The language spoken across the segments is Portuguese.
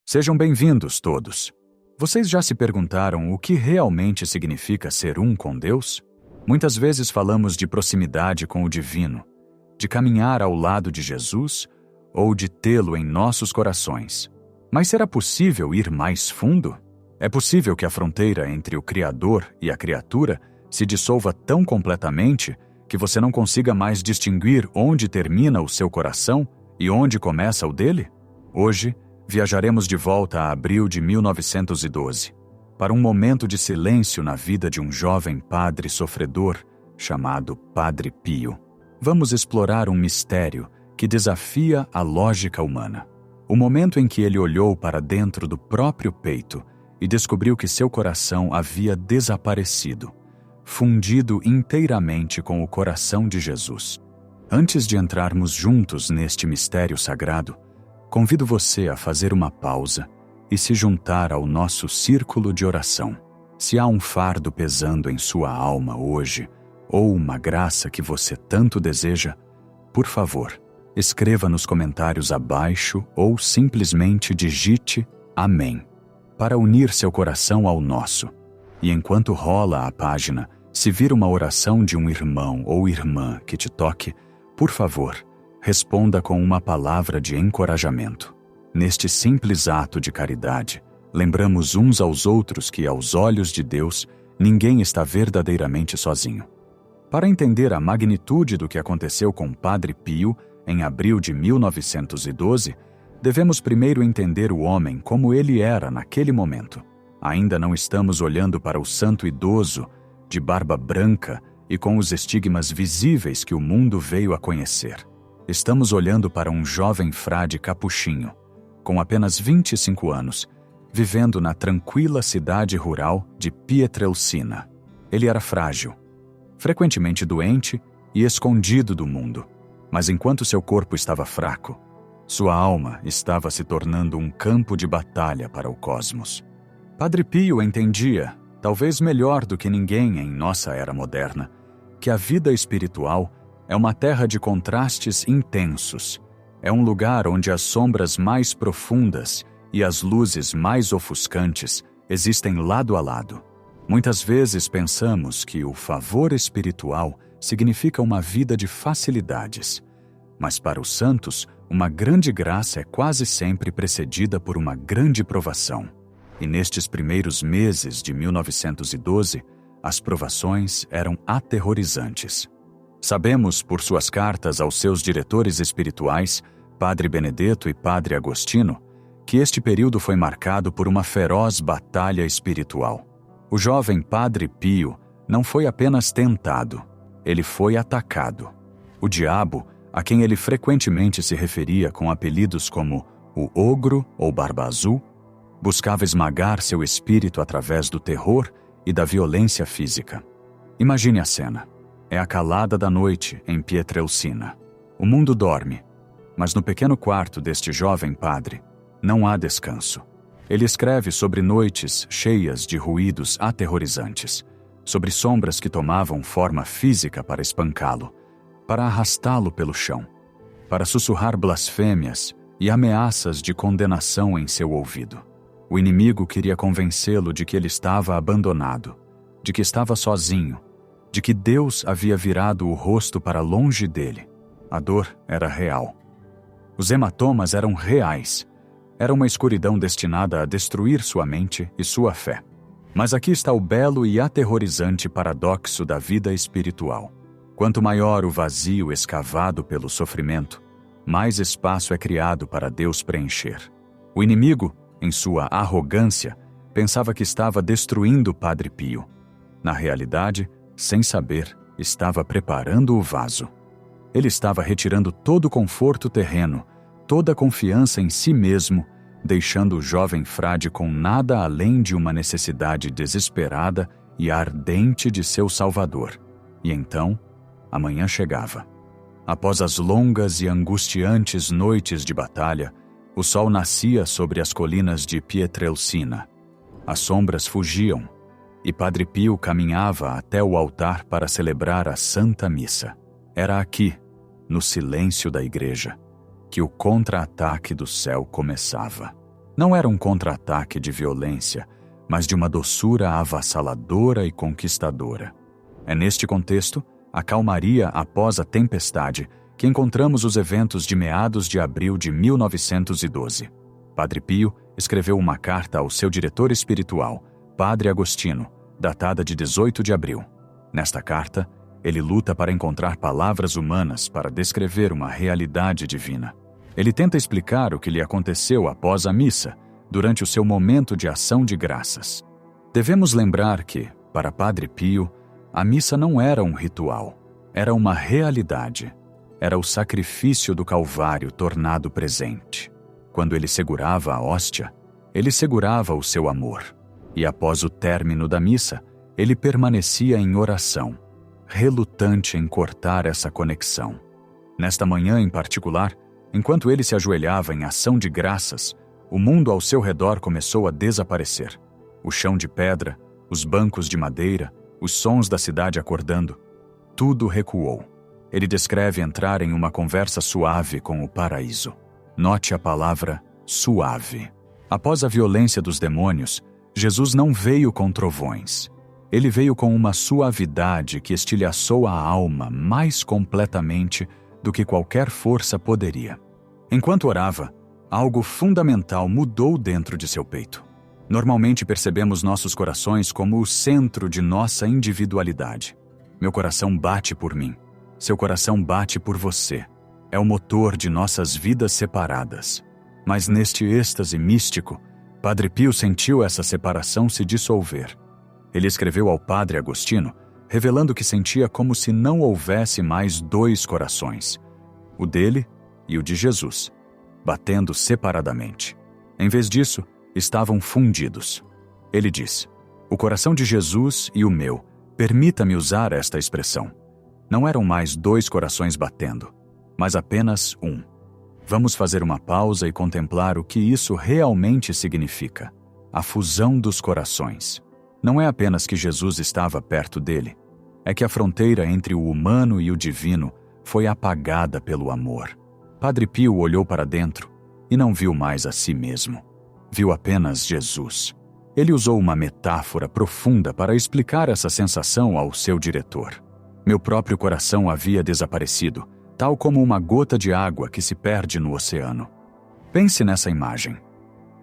Sejam bem-vindos todos. Vocês já se perguntaram o que realmente significa ser um com Deus? Muitas vezes falamos de proximidade com o divino, de caminhar ao lado de Jesus ou de tê-lo em nossos corações. Mas será possível ir mais fundo? É possível que a fronteira entre o Criador e a criatura se dissolva tão completamente que você não consiga mais distinguir onde termina o seu coração e onde começa o dele? Hoje, viajaremos de volta a abril de 1912, para um momento de silêncio na vida de um jovem padre sofredor chamado Padre Pio. Vamos explorar um mistério que desafia a lógica humana. O momento em que ele olhou para dentro do próprio peito e descobriu que seu coração havia desaparecido, fundido inteiramente com o coração de Jesus. Antes de entrarmos juntos neste mistério sagrado, convido você a fazer uma pausa e se juntar ao nosso círculo de oração. Se há um fardo pesando em sua alma hoje, ou uma graça que você tanto deseja, por favor, escreva nos comentários abaixo ou simplesmente digite Amém, para unir seu coração ao nosso. E enquanto rola a página, se vir uma oração de um irmão ou irmã que te toque, por favor, responda com uma palavra de encorajamento. Neste simples ato de caridade, lembramos uns aos outros que, aos olhos de Deus, ninguém está verdadeiramente sozinho. Para entender a magnitude do que aconteceu com Padre Pio, em abril de 1912, devemos primeiro entender o homem como ele era naquele momento. Ainda não estamos olhando para o santo idoso, de barba branca e com os estigmas visíveis que o mundo veio a conhecer. Estamos olhando para um jovem frade capuchinho, com apenas 25 anos, vivendo na tranquila cidade rural de Pietrelcina. Ele era frágil, frequentemente doente e escondido do mundo, mas enquanto seu corpo estava fraco, sua alma estava se tornando um campo de batalha para o cosmos. Padre Pio entendia, talvez melhor do que ninguém em nossa era moderna, que a vida espiritual é uma terra de contrastes intensos. É um lugar onde as sombras mais profundas e as luzes mais ofuscantes existem lado a lado. Muitas vezes pensamos que o favor espiritual significa uma vida de facilidades. Mas para os santos, uma grande graça é quase sempre precedida por uma grande provação. E nestes primeiros meses de 1912, as provações eram aterrorizantes. Sabemos, por suas cartas aos seus diretores espirituais, Padre Benedetto e Padre Agostino, que este período foi marcado por uma feroz batalha espiritual. O jovem Padre Pio não foi apenas tentado, ele foi atacado. O diabo, a quem ele frequentemente se referia com apelidos como o Ogro ou Barba Azul, buscava esmagar seu espírito através do terror e da violência física. Imagine a cena. É a calada da noite em Pietrelcina. O mundo dorme, mas no pequeno quarto deste jovem padre não há descanso. Ele escreve sobre noites cheias de ruídos aterrorizantes, sobre sombras que tomavam forma física para espancá-lo, para arrastá-lo pelo chão, para sussurrar blasfêmias e ameaças de condenação em seu ouvido. O inimigo queria convencê-lo de que ele estava abandonado, de que estava sozinho, de que Deus havia virado o rosto para longe dele. A dor era real. Os hematomas eram reais. Era uma escuridão destinada a destruir sua mente e sua fé. Mas aqui está o belo e aterrorizante paradoxo da vida espiritual. Quanto maior o vazio escavado pelo sofrimento, mais espaço é criado para Deus preencher. O inimigo, em sua arrogância, pensava que estava destruindo Padre Pio. Na realidade, sem saber, estava preparando o vaso. Ele estava retirando todo o conforto terreno, toda a confiança em si mesmo, deixando o jovem frade com nada além de uma necessidade desesperada e ardente de seu Salvador. E então, a manhã chegava. Após as longas e angustiantes noites de batalha, o sol nascia sobre as colinas de Pietrelcina. As sombras fugiam, e Padre Pio caminhava até o altar para celebrar a Santa Missa. Era aqui, no silêncio da igreja, que o contra-ataque do céu começava. Não era um contra-ataque de violência, mas de uma doçura avassaladora e conquistadora. É neste contexto, a calmaria após a tempestade, que encontramos os eventos de meados de abril de 1912. Padre Pio escreveu uma carta ao seu diretor espiritual, Padre Agostino, datada de 18 de abril. Nesta carta, ele luta para encontrar palavras humanas para descrever uma realidade divina. Ele tenta explicar o que lhe aconteceu após a missa, durante o seu momento de ação de graças. Devemos lembrar que, para Padre Pio, a missa não era um ritual, era uma realidade. Era o sacrifício do Calvário tornado presente. Quando ele segurava a hóstia, ele segurava o seu amor. E após o término da missa, ele permanecia em oração, relutante em cortar essa conexão. Nesta manhã em particular, enquanto ele se ajoelhava em ação de graças, o mundo ao seu redor começou a desaparecer. O chão de pedra, os bancos de madeira, os sons da cidade acordando, tudo recuou. Ele descreve entrar em uma conversa suave com o paraíso. Note a palavra suave. Após a violência dos demônios, Jesus não veio com trovões. Ele veio com uma suavidade que estilhaçou a alma mais completamente do que qualquer força poderia. Enquanto orava, algo fundamental mudou dentro de seu peito. Normalmente percebemos nossos corações como o centro de nossa individualidade. Meu coração bate por mim. Seu coração bate por você. É o motor de nossas vidas separadas. Mas neste êxtase místico, Padre Pio sentiu essa separação se dissolver. Ele escreveu ao Padre Agostino, revelando que sentia como se não houvesse mais dois corações, o dele e o de Jesus, batendo separadamente. Em vez disso, estavam fundidos. Ele diz: o coração de Jesus e o meu, permita-me usar esta expressão. Não eram mais dois corações batendo, mas apenas um. Vamos fazer uma pausa e contemplar o que isso realmente significa. A fusão dos corações. Não é apenas que Jesus estava perto dele, é que a fronteira entre o humano e o divino foi apagada pelo amor. Padre Pio olhou para dentro e não viu mais a si mesmo. Viu apenas Jesus. Ele usou uma metáfora profunda para explicar essa sensação ao seu diretor. Meu próprio coração havia desaparecido, tal como uma gota de água que se perde no oceano. Pense nessa imagem.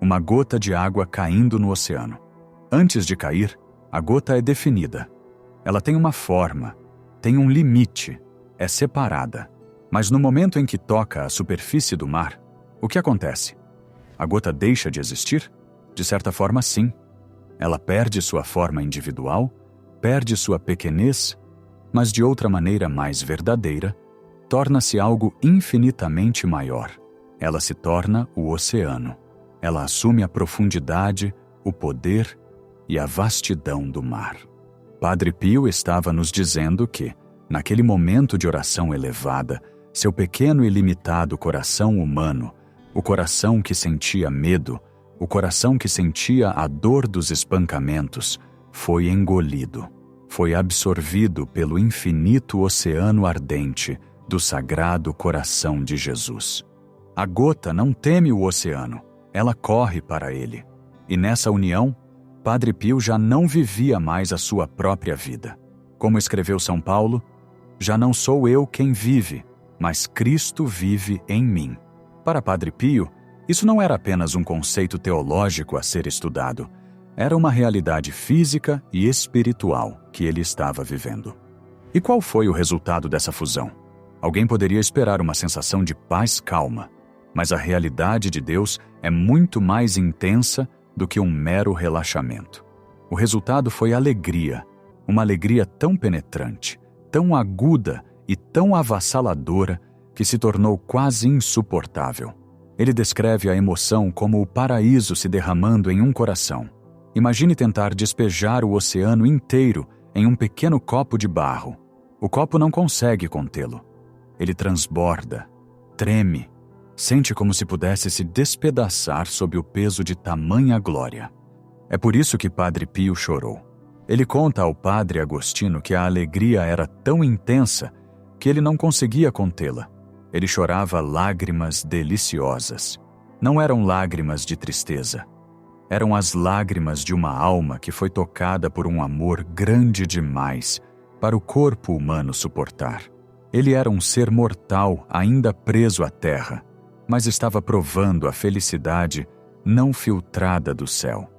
Uma gota de água caindo no oceano. Antes de cair, a gota é definida. Ela tem uma forma, tem um limite, é separada. Mas no momento em que toca a superfície do mar, o que acontece? A gota deixa de existir? De certa forma, sim. Ela perde sua forma individual, perde sua pequenez, mas de outra maneira mais verdadeira, torna-se algo infinitamente maior. Ela se torna o oceano. Ela assume a profundidade, o poder e a vastidão do mar. Padre Pio estava nos dizendo que, naquele momento de oração elevada, seu pequeno e limitado coração humano, o coração que sentia medo, o coração que sentia a dor dos espancamentos, foi engolido, foi absorvido pelo infinito oceano ardente do Sagrado Coração de Jesus. A gota não teme o oceano, ela corre para ele. E nessa união, Padre Pio já não vivia mais a sua própria vida. Como escreveu São Paulo, já não sou eu quem vive, mas Cristo vive em mim. Para Padre Pio, isso não era apenas um conceito teológico a ser estudado, era uma realidade física e espiritual que ele estava vivendo. E qual foi o resultado dessa fusão? Alguém poderia esperar uma sensação de paz calma, mas a realidade de Deus é muito mais intensa do que um mero relaxamento. O resultado foi alegria, uma alegria tão penetrante, tão aguda e tão avassaladora que se tornou quase insuportável. Ele descreve a emoção como o paraíso se derramando em um coração. Imagine tentar despejar o oceano inteiro em um pequeno copo de barro. O copo não consegue contê-lo. Ele transborda, treme, sente como se pudesse se despedaçar sob o peso de tamanha glória. É por isso que Padre Pio chorou. Ele conta ao Padre Agostino que a alegria era tão intensa que ele não conseguia contê-la. Ele chorava lágrimas deliciosas. Não eram lágrimas de tristeza. Eram as lágrimas de uma alma que foi tocada por um amor grande demais para o corpo humano suportar. Ele era um ser mortal ainda preso à terra, mas estava provando a felicidade não filtrada do céu.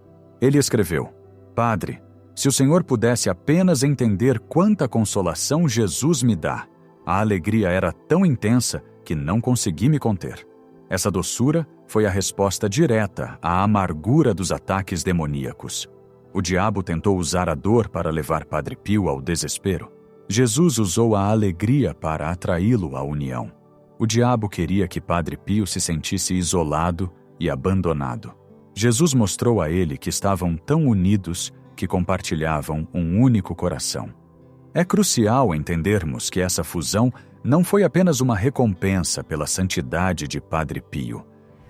Ele escreveu: Padre, se o Senhor pudesse apenas entender quanta consolação Jesus me dá. A alegria era tão intensa que não consegui me conter. Essa doçura foi a resposta direta à amargura dos ataques demoníacos. O diabo tentou usar a dor para levar Padre Pio ao desespero. Jesus usou a alegria para atraí-lo à união. O diabo queria que Padre Pio se sentisse isolado e abandonado. Jesus mostrou a ele que estavam tão unidos que compartilhavam um único coração. É crucial entendermos que essa fusão não foi apenas uma recompensa pela santidade de Padre Pio.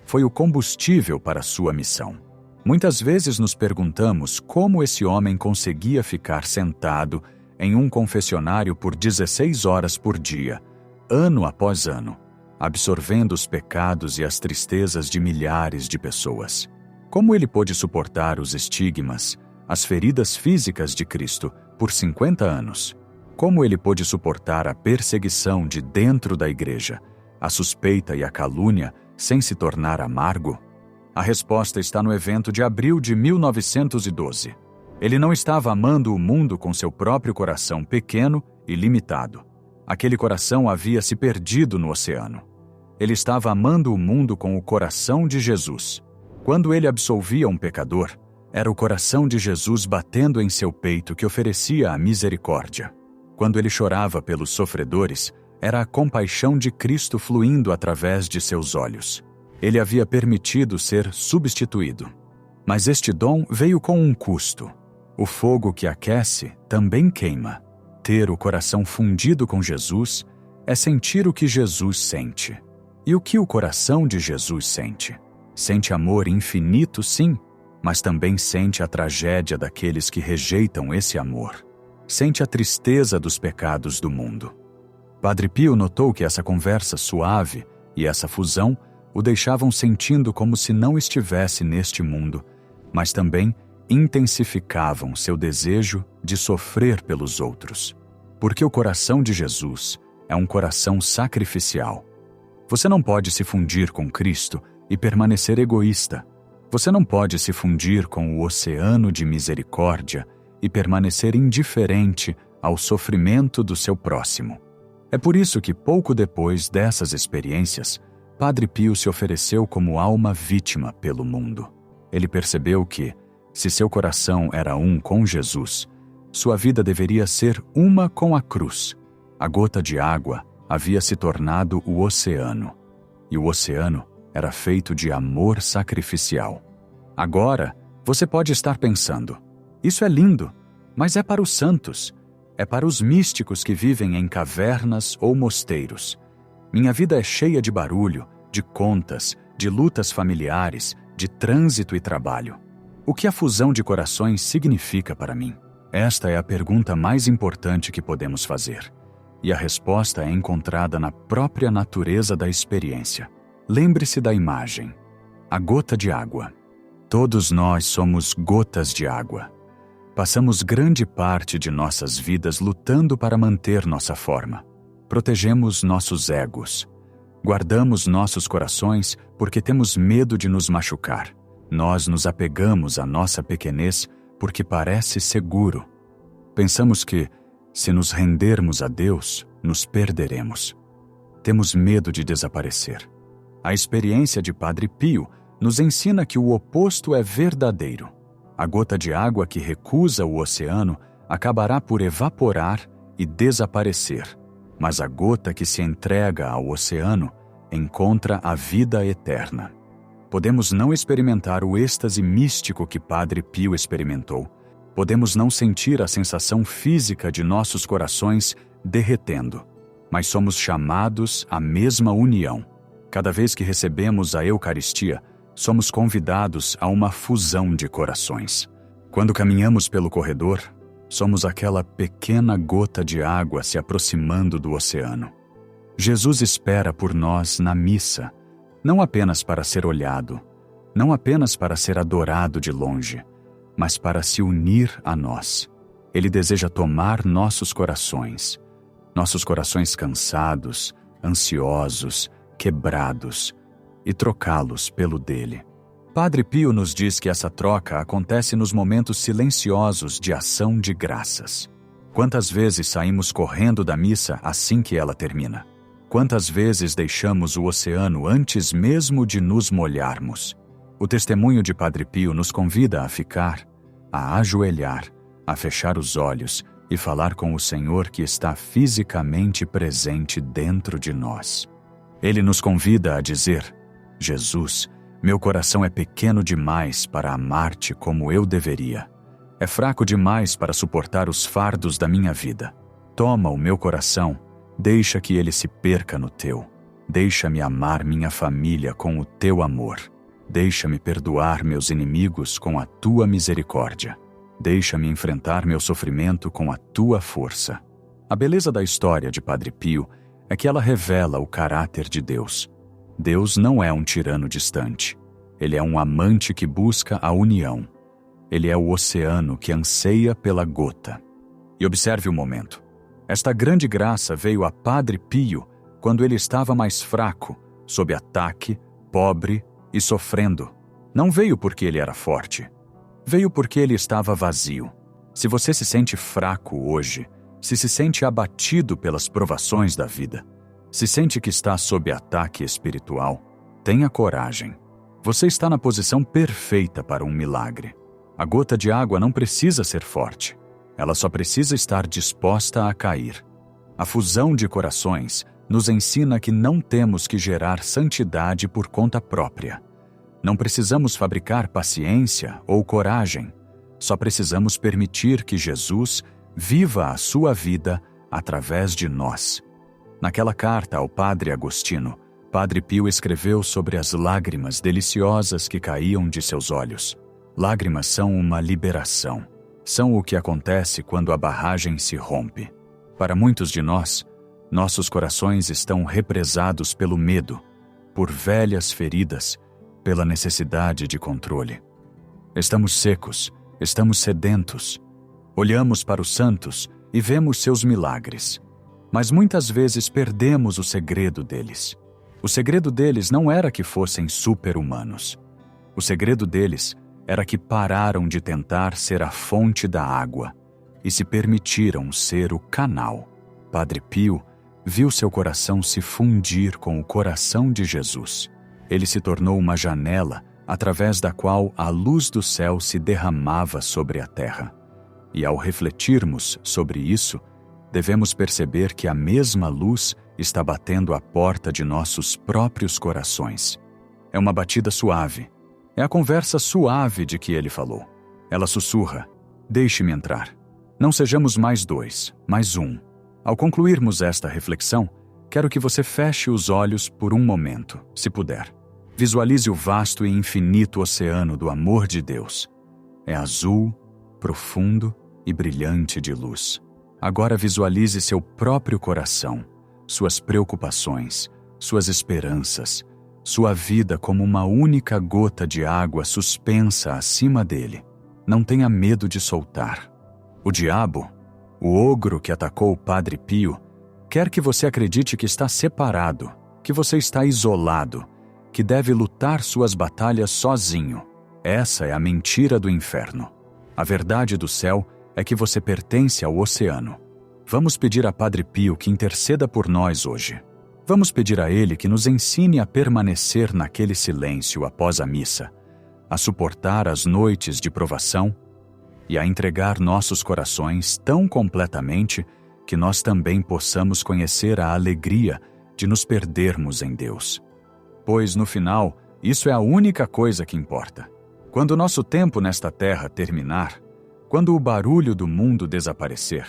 Foi o combustível para sua missão. Muitas vezes nos perguntamos como esse homem conseguia ficar sentado em um confessionário por 16 horas por dia, ano após ano, absorvendo os pecados e as tristezas de milhares de pessoas. Como ele pôde suportar os estigmas, as feridas físicas de Cristo por 50 anos? Como ele pôde suportar a perseguição de dentro da igreja, a suspeita e a calúnia, sem se tornar amargo? A resposta está no evento de abril de 1912. Ele não estava amando o mundo com seu próprio coração pequeno e limitado. Aquele coração havia se perdido no oceano. Ele estava amando o mundo com o coração de Jesus. Quando ele absolvia um pecador, era o coração de Jesus batendo em seu peito que oferecia a misericórdia. Quando ele chorava pelos sofredores, era a compaixão de Cristo fluindo através de seus olhos. Ele havia permitido ser substituído. Mas este dom veio com um custo. O fogo que aquece também queima. Ter o coração fundido com Jesus é sentir o que Jesus sente. E o que o coração de Jesus sente? Sente amor infinito, sim, mas também sente a tragédia daqueles que rejeitam esse amor. Sente a tristeza dos pecados do mundo. Padre Pio notou que essa conversa suave e essa fusão o deixavam sentindo como se não estivesse neste mundo, mas também intensificavam seu desejo de sofrer pelos outros. Porque o coração de Jesus é um coração sacrificial. Você não pode se fundir com Cristo e permanecer egoísta. Você não pode se fundir com o oceano de misericórdia e permanecer indiferente ao sofrimento do seu próximo. É por isso que, pouco depois dessas experiências, Padre Pio se ofereceu como alma vítima pelo mundo. Ele percebeu que, se seu coração era um com Jesus, sua vida deveria ser uma com a cruz. A gota de água havia se tornado o oceano, e o oceano era feito de amor sacrificial. Agora, você pode estar pensando: isso é lindo, mas é para os santos, é para os místicos que vivem em cavernas ou mosteiros. Minha vida é cheia de barulho, de contas, de lutas familiares, de trânsito e trabalho. O que a fusão de corações significa para mim? Esta é a pergunta mais importante que podemos fazer. E a resposta é encontrada na própria natureza da experiência. Lembre-se da imagem. A gota de água. Todos nós somos gotas de água. Passamos grande parte de nossas vidas lutando para manter nossa forma. Protegemos nossos egos. Guardamos nossos corações porque temos medo de nos machucar. Nós nos apegamos à nossa pequenez porque parece seguro. Pensamos que, se nos rendermos a Deus, nos perderemos. Temos medo de desaparecer. A experiência de Padre Pio nos ensina que o oposto é verdadeiro. A gota de água que recusa o oceano acabará por evaporar e desaparecer, mas a gota que se entrega ao oceano encontra a vida eterna. Podemos não experimentar o êxtase místico que Padre Pio experimentou. Podemos não sentir a sensação física de nossos corações derretendo, mas somos chamados à mesma união. Cada vez que recebemos a Eucaristia, somos convidados a uma fusão de corações. Quando caminhamos pelo corredor, somos aquela pequena gota de água se aproximando do oceano. Jesus espera por nós na missa, não apenas para ser olhado, não apenas para ser adorado de longe, mas para se unir a nós. Ele deseja tomar nossos corações cansados, ansiosos, quebrados, e trocá-los pelo dele. Padre Pio nos diz que essa troca acontece nos momentos silenciosos de ação de graças. Quantas vezes saímos correndo da missa assim que ela termina? Quantas vezes deixamos o oceano antes mesmo de nos molharmos? O testemunho de Padre Pio nos convida a ficar, a ajoelhar, a fechar os olhos e falar com o Senhor que está fisicamente presente dentro de nós. Ele nos convida a dizer: Jesus, meu coração é pequeno demais para amar-te como eu deveria. É fraco demais para suportar os fardos da minha vida. Toma o meu coração, deixa que ele se perca no teu. Deixa-me amar minha família com o teu amor. Deixa-me perdoar meus inimigos com a tua misericórdia. Deixa-me enfrentar meu sofrimento com a tua força. A beleza da história de Padre Pio é que ela revela o caráter de Deus. Deus não é um tirano distante. Ele é um amante que busca a união. Ele é o oceano que anseia pela gota. E observe o momento. Esta grande graça veio a Padre Pio quando ele estava mais fraco, sob ataque, pobre e sofrendo. Não veio porque ele era forte. Veio porque ele estava vazio. Se você se sente fraco hoje, se sente abatido pelas provações da vida, se sente que está sob ataque espiritual, tenha coragem. Você está na posição perfeita para um milagre. A gota de água não precisa ser forte. Ela só precisa estar disposta a cair. A fusão de corações nos ensina que não temos que gerar santidade por conta própria. Não precisamos fabricar paciência ou coragem. Só precisamos permitir que Jesus viva a sua vida através de nós. Naquela carta ao Padre Agostinho, Padre Pio escreveu sobre as lágrimas deliciosas que caíam de seus olhos. Lágrimas são uma liberação. São o que acontece quando a barragem se rompe. Para muitos de nós, nossos corações estão represados pelo medo, por velhas feridas, pela necessidade de controle. Estamos secos, estamos sedentos. Olhamos para os santos e vemos seus milagres. Mas muitas vezes perdemos o segredo deles. O segredo deles não era que fossem super-humanos. O segredo deles era que pararam de tentar ser a fonte da água e se permitiram ser o canal. Padre Pio viu seu coração se fundir com o coração de Jesus. Ele se tornou uma janela através da qual a luz do céu se derramava sobre a terra. E ao refletirmos sobre isso, devemos perceber que a mesma luz está batendo à porta de nossos próprios corações. É uma batida suave. É a conversa suave de que ele falou. Ela sussurra: deixe-me entrar. Não sejamos mais dois, mais um. Ao concluirmos esta reflexão, quero que você feche os olhos por um momento, se puder. Visualize o vasto e infinito oceano do amor de Deus. É azul, profundo e brilhante de luz. Agora visualize seu próprio coração, suas preocupações, suas esperanças, sua vida como uma única gota de água suspensa acima dele. Não tenha medo de soltar. O diabo, o ogro que atacou o Padre Pio, quer que você acredite que está separado, que você está isolado, que deve lutar suas batalhas sozinho. Essa é a mentira do inferno. A verdade do céu é que você pertence ao oceano. Vamos pedir a Padre Pio que interceda por nós hoje. Vamos pedir a ele que nos ensine a permanecer naquele silêncio após a missa, a suportar as noites de provação e a entregar nossos corações tão completamente que nós também possamos conhecer a alegria de nos perdermos em Deus. Pois, no final, isso é a única coisa que importa. Quando o nosso tempo nesta terra terminar, quando o barulho do mundo desaparecer,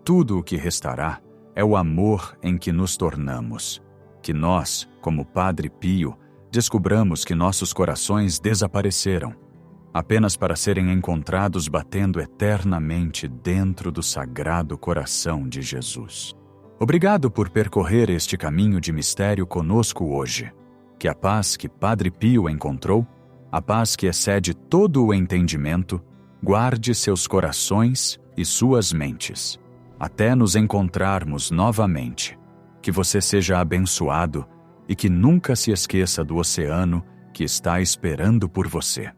tudo o que restará é o amor em que nos tornamos. Que nós, como Padre Pio, descubramos que nossos corações desapareceram, apenas para serem encontrados batendo eternamente dentro do sagrado coração de Jesus. Obrigado por percorrer este caminho de mistério conosco hoje. Que a paz que Padre Pio encontrou, a paz que excede todo o entendimento, guarde seus corações e suas mentes, até nos encontrarmos novamente. Que você seja abençoado e que nunca se esqueça do oceano que está esperando por você.